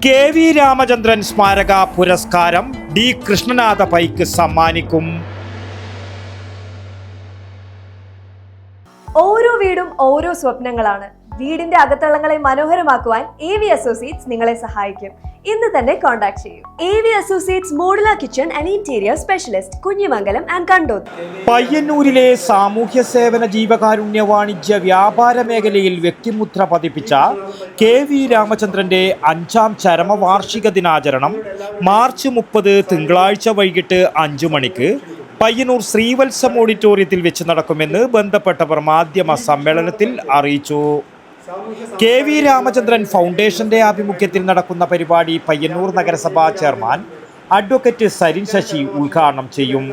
കെ.വി. രാമചന്ദ്രൻ സ്മാരക പുരസ്കാരം ഡി. കൃഷ്ണനാഥ പൈക്ക് സമ്മാനിക്കും. ഓരോ വീടും ഓരോ സ്വപ്നങ്ങളാണ്. വീടിന്റെ അകത്തളങ്ങളെ മനോഹരമാക്കുവാൻ AV അസോസിയേറ്റ്സ് നിങ്ങളെ സഹായിക്കും. ഇന്ന് തന്നെ കോൺടാക്ട് ചെയ്യൂ. AV associates modular kitchen and interior specialist, Kunhimangalam and Kandoth. പയ്യന്നൂരിലെ സാമൂഹ്യ സേവന ജീവകാരുണ്യ വാണിജ്യ വ്യാപാര മേഖലയിൽ വ്യക്തിമുദ്ര പതിപ്പിച്ച കെ.വി. രാമചന്ദ്രന്റെ 5ാം ചരമവാർഷിക ദിനാചരണം മാർച്ച് 30 തിങ്കളാഴ്ച വൈകിട്ട് 5 മണിക്ക് പയ്യന്നൂർ ശ്രീവത്സം ഓഡിറ്റോറിയത്തിൽ വെച്ച് നടക്കുമെന്ന് ബന്ധപ്പെട്ടവർ മാധ്യമ സമ്മേളനത്തിൽ അറിയിച്ചു. കെ.വി. രാമചന്ദ്രൻ ഫൗണ്ടേഷന്റെ ആഭിമുഖ്യത്തിൽ നടക്കുന്ന പരിപാടി പയ്യന്നൂർ നഗരസഭാ ചെയർമാൻ അഡ്വക്കേറ്റ് സരിൻ ശശി ഉദ്ഘാടനം ചെയ്യും.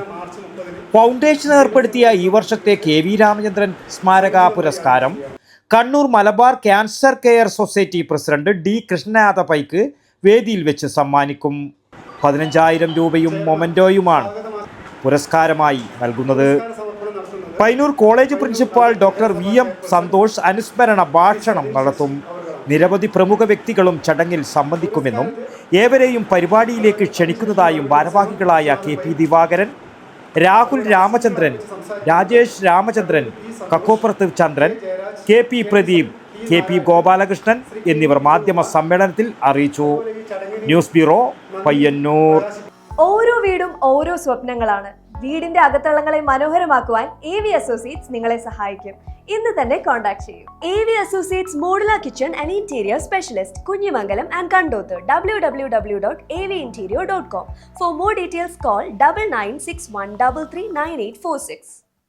ഫൗണ്ടേഷൻ ഏർപ്പെടുത്തിയ ഈ വർഷത്തെ കെ.വി. രാമചന്ദ്രൻ സ്മാരക പുരസ്കാരം Kannur Malabar cancer care society president D. Krishnanatha പൈക്ക് വേദിയിൽ വെച്ച് സമ്മാനിക്കും. 15,000 രൂപയും മൊമെന്റോയുമാണ് പുരസ്കാരമായി നൽകുന്നത്. Payyannur college principal doctor VM Santhosh അനുസ്മരണ ഭാഷണം നടത്തും. നിരവധി പ്രമുഖ വ്യക്തികളും ചടങ്ങിൽ സംബന്ധിക്കുമെന്നും ഏവരെയും പരിപാടിയിലേക്ക് ക്ഷണിക്കുന്നതായും ഭാരവാഹികളായ KP ദിവാകരൻ, രാഹുൽ രാമചന്ദ്രൻ, രാജേഷ് രാമചന്ദ്രൻ, കക്കോപ്പുറത്ത് ചന്ദ്രൻ, KP പ്രദീപ്, KP ഗോപാലകൃഷ്ണൻ എന്നിവർ മാധ്യമ സമ്മേളനത്തിൽ അറിയിച്ചു. News bureau, Payyanur. ഓരോ വീടും ഓരോ സ്വപ്നങ്ങളാണ്. വീടിന്റെ അകത്തളങ്ങളെ മനോഹരമാക്കുവാൻ AV അസോസിയേറ്റ്സ് നിങ്ങളെ സഹായിക്കും. ഇന്ന് തന്നെ കോൺടാക്ട് ചെയ്യൂ. AV associates modular kitchen and interior specialist, Kunhimangalam and Kandoth. www.avinterior.com. For more details, call 9961339846.